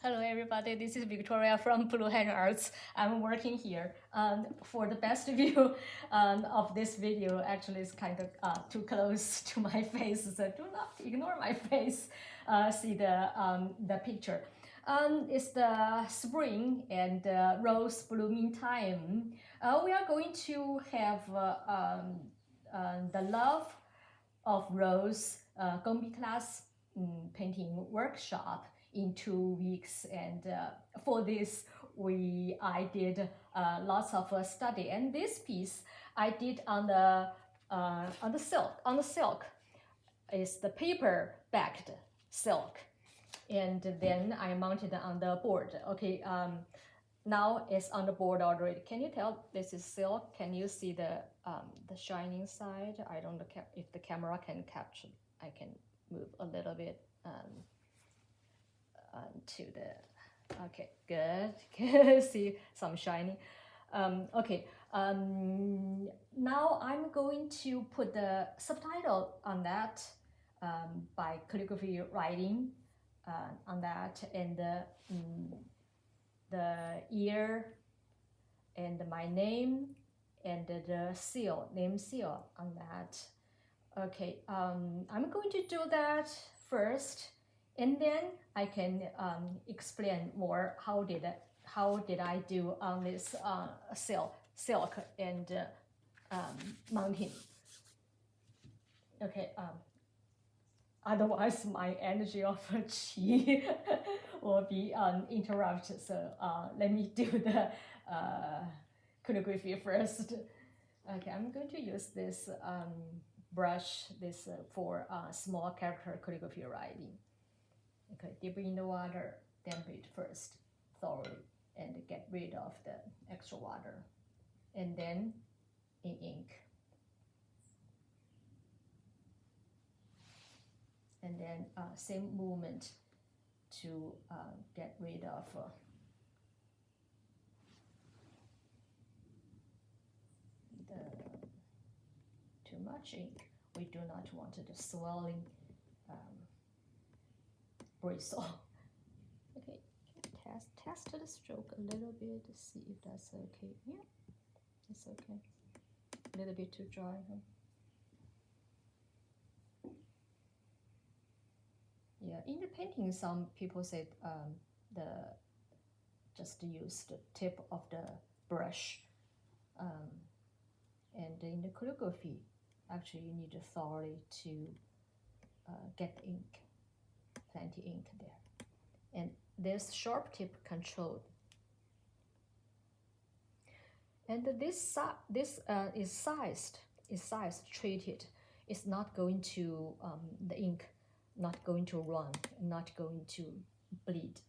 Hello everybody, this is Victoria from Blue Hand Arts. I'm working here. For the best view of this video, actually it's kind of too close to my face, so do not ignore my face. See the picture. It's the spring and rose blooming time. We are going to have the love of rose Gombi class painting workshop in 2 weeks, and for this I did lots of study, and this piece I did on the silk. It's the paper backed silk, and then I mounted on the board. Okay, now it's on the board already. Can you tell this is silk? Can you see the shining side? I don't know if the camera can capture. I can move a little bit to the, okay, good. See some shining. Okay, now I'm going to put the subtitle on that by calligraphy writing on that, and the year and my name and the name seal on that. Okay, I'm going to do that first, and then I can explain more how did I do on this silk and mounting. Okay, otherwise my energy of qi will be interrupted. So let me do the calligraphy first. Okay, I'm going to use this brush, this for small character calligraphy writing. Okay, dip in the water, damp it first thoroughly, and get rid of the extra water, and then in ink, and then same movement to get rid of too much ink. We do not want the swelling bristle. Okay, test the stroke a little bit to see if that's okay. Yeah, it's okay. A little bit too dry, huh? Yeah, in the painting, some people said just use the tip of the brush, and in the calligraphy, actually you need thoroughly to get ink, plenty ink there, and this sharp tip controlled. And this is sized, treated. It's not going to the ink not going to run, not going to bleed.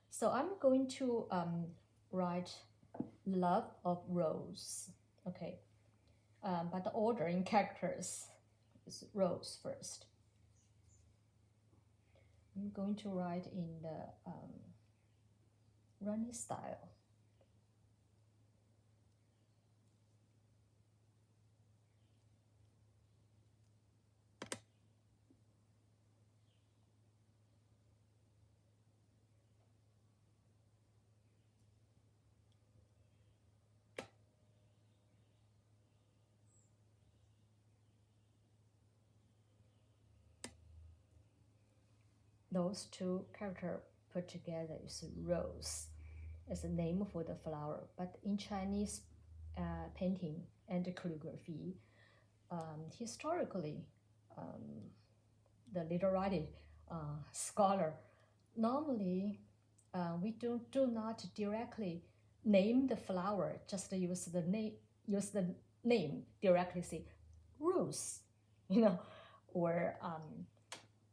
So I'm going to write love of rose. Okay, but the order in characters is rose first. I'm going to write in the runny style. Those two characters put together is rose as a name for the flower. But in Chinese painting and calligraphy, historically, the literary scholar, normally we do not directly name the flower, just use the name directly, say rose, or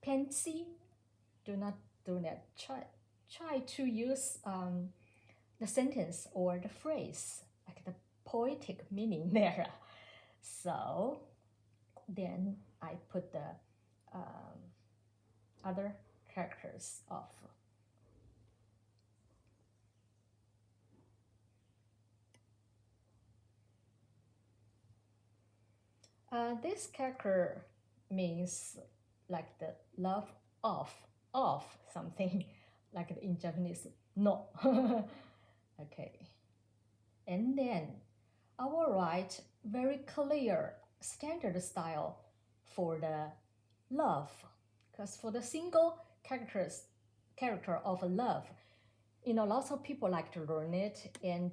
pansy. Do not do that. Try to use the sentence or the phrase, like the poetic meaning there. So then I put the other characters of this character means like the love of something, like in Japanese, no. Okay. And then I will write very clear standard style for the love, because for the single character of love, lots of people like to learn it, and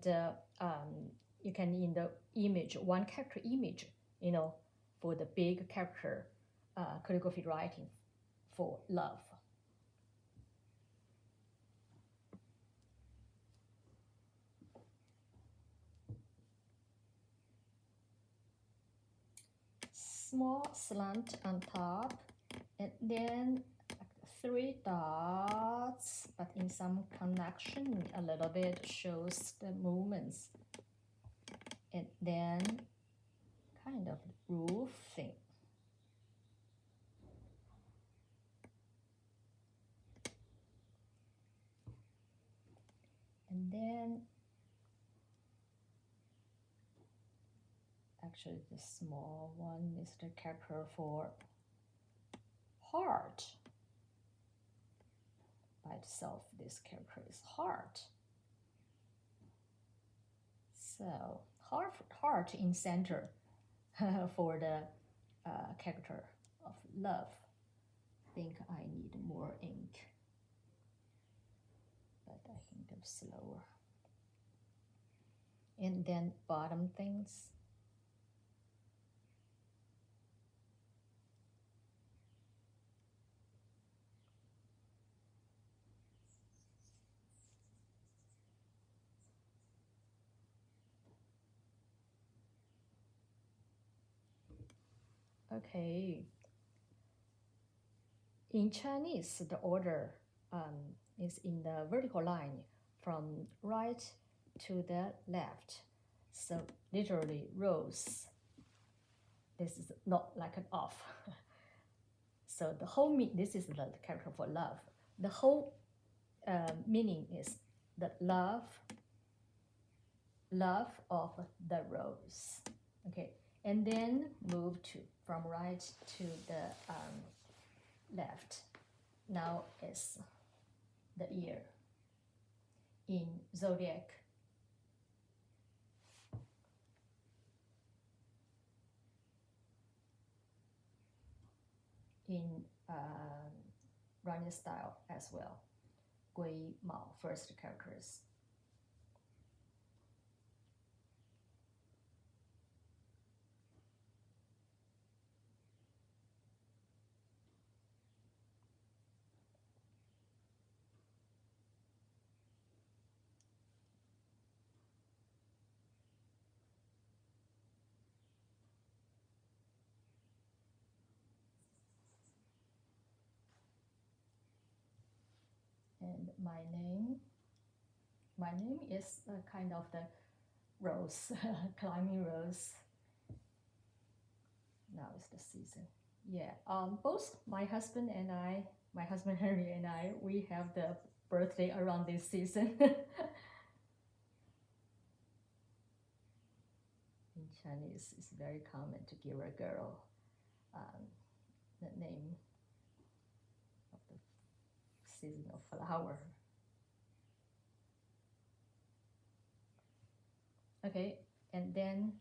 you can in the image, one character image, for the big character calligraphy writing for love. Small slant on top, and then 3 dots, but in some connection a little bit, shows the movements, and then kind of roof thing. And then actually the small one is the character for heart. By itself, this character is heart. So heart in center for the character of love. I think I need more ink, but I think I'm slower. And then bottom things. Okay. In Chinese, the order is in the vertical line from right to the left. So literally rows. This is not like an off. So the whole this is the character for love. The whole meaning is the love of the rose. Okay, and then move from right to the left. Now is the ear in zodiac. In running style as well. Gui Mao, first characters. And my name is kind of the rose, climbing rose. Now is the season. Yeah, both my husband Henry and I, we have the birthday around this season. In Chinese, it's very common to give a girl the name of the season of flower. Okay, and then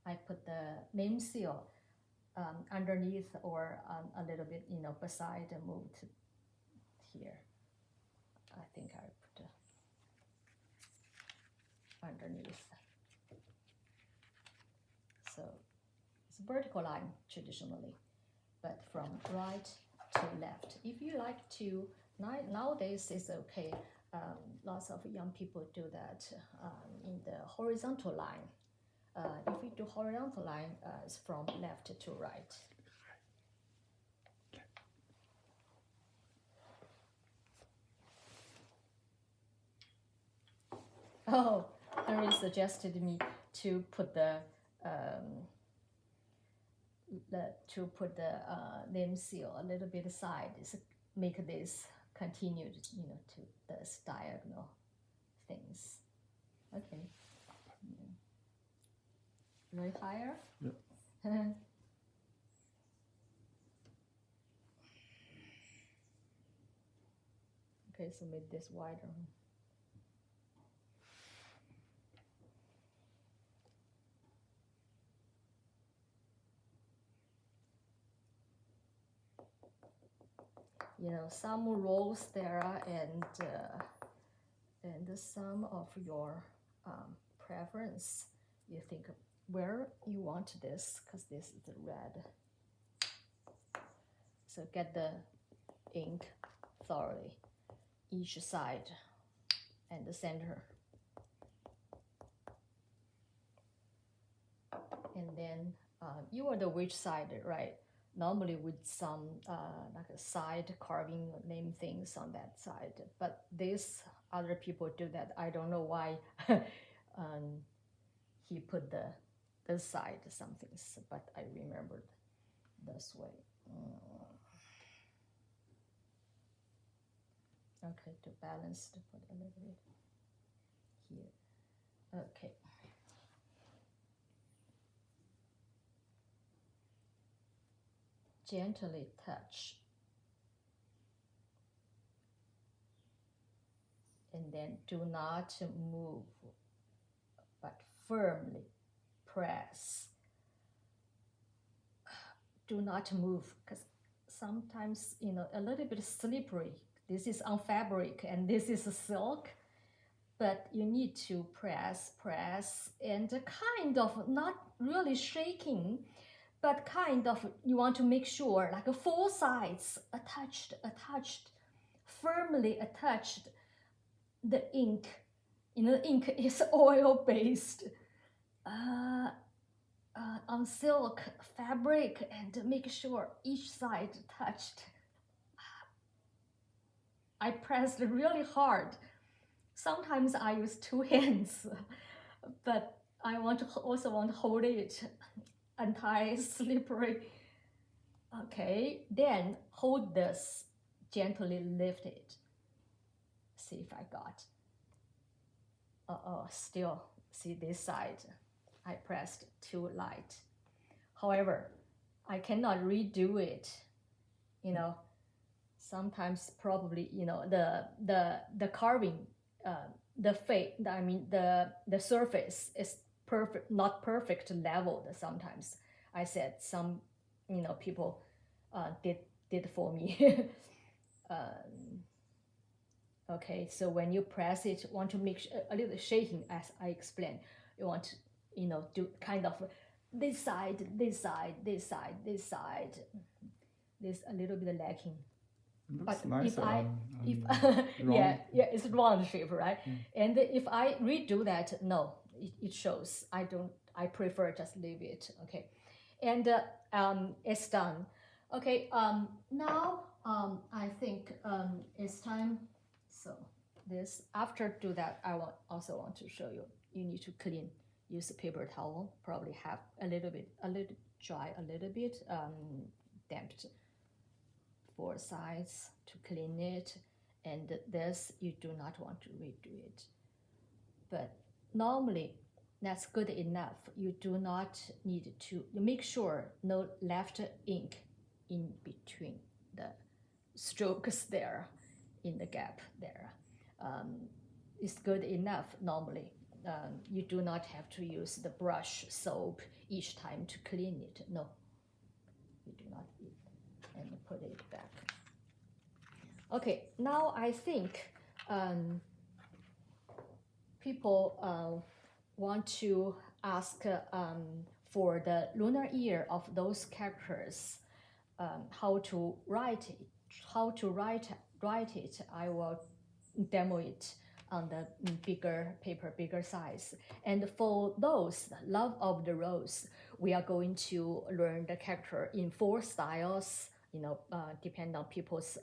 I put the name seal underneath, or a little bit, beside, and moved here. I think I put underneath. So it's a vertical line traditionally, but from right to left. If you like to, nowadays it's okay. Lots of young people do that in the horizontal line. If we do horizontal line, it's from left to right. Oh, Henry suggested me to put the name seal a little bit aside, make this continued, to this diagonal things. Okay. Right higher? Yeah. Okay, so make this wider. You know, some rows there, and some of your preference. You think where you want this, because this is the red. So get the ink thoroughly, each side and the center. And then you are the which side, right? Normally with some like a side carving name things on that side, but this other people do that. I don't know why he put this side some things, but I remembered this way. Okay, to balance, to put a little bit here. Okay. Gently touch. And then do not move, but firmly press. Do not move, because sometimes, you know, a little bit slippery. This is on fabric and this is silk, but you need to press, and kind of not really shaking, but kind of you want to make sure like 4 sides attached, firmly attached. The ink, you know, ink is oil-based on silk fabric, and make sure each side touched. I pressed really hard. Sometimes I use 2 hands, but I also want to hold it anti-slippery. Okay, then hold this, gently lift it. See if I got. Still, see this side, I pressed too light. However, I cannot redo it. You know, sometimes probably, you know, the carving, the surface is perfect, not perfect leveled. Sometimes I said some, you know, people did for me. Okay, so when you press it, want to make a little shaking, as I explained. You want to, you know, do kind of this side, this side, this side, this side. This a little bit lacking. Looks but nice if I, if round. yeah, it's round shape, right? And if I redo that, no, it shows. I prefer just leave it. Okay, and it's done. Okay, now I think it's time. So this, after do that, I also want to show you. You need to clean. Use a paper towel. Probably have a little dry, a little bit damped. 4 sides to clean it, and this you do not want to redo it. But normally that's good enough. You do not need to. You make sure no left ink in between the strokes there, in the gap there. It's good enough normally. You do not have to use the brush soap each time to clean it. No, you do not. And put it back. Okay, now I think people want to ask for the lunar year of those characters, how to write it. I will demo it on the bigger paper, bigger size. And for those love of the rose, we are going to learn the character in 4 styles. You know, depend on people's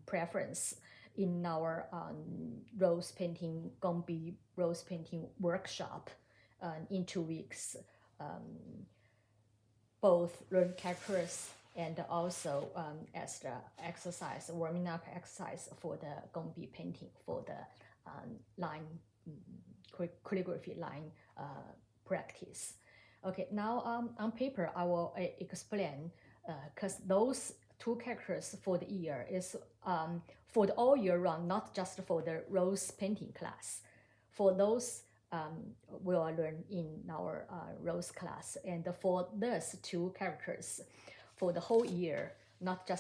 preference. In our rose painting, Gombi rose painting workshop in 2 weeks, both learn characters and also as the exercise, warming up exercise for the Gombi painting, for the line calligraphy line practice. Okay, now on paper I will explain, because those 2 characters for the year is for the all year round, not just for the rose painting class. For those we'll learn in our rose class, and for those 2 characters for the whole year, not just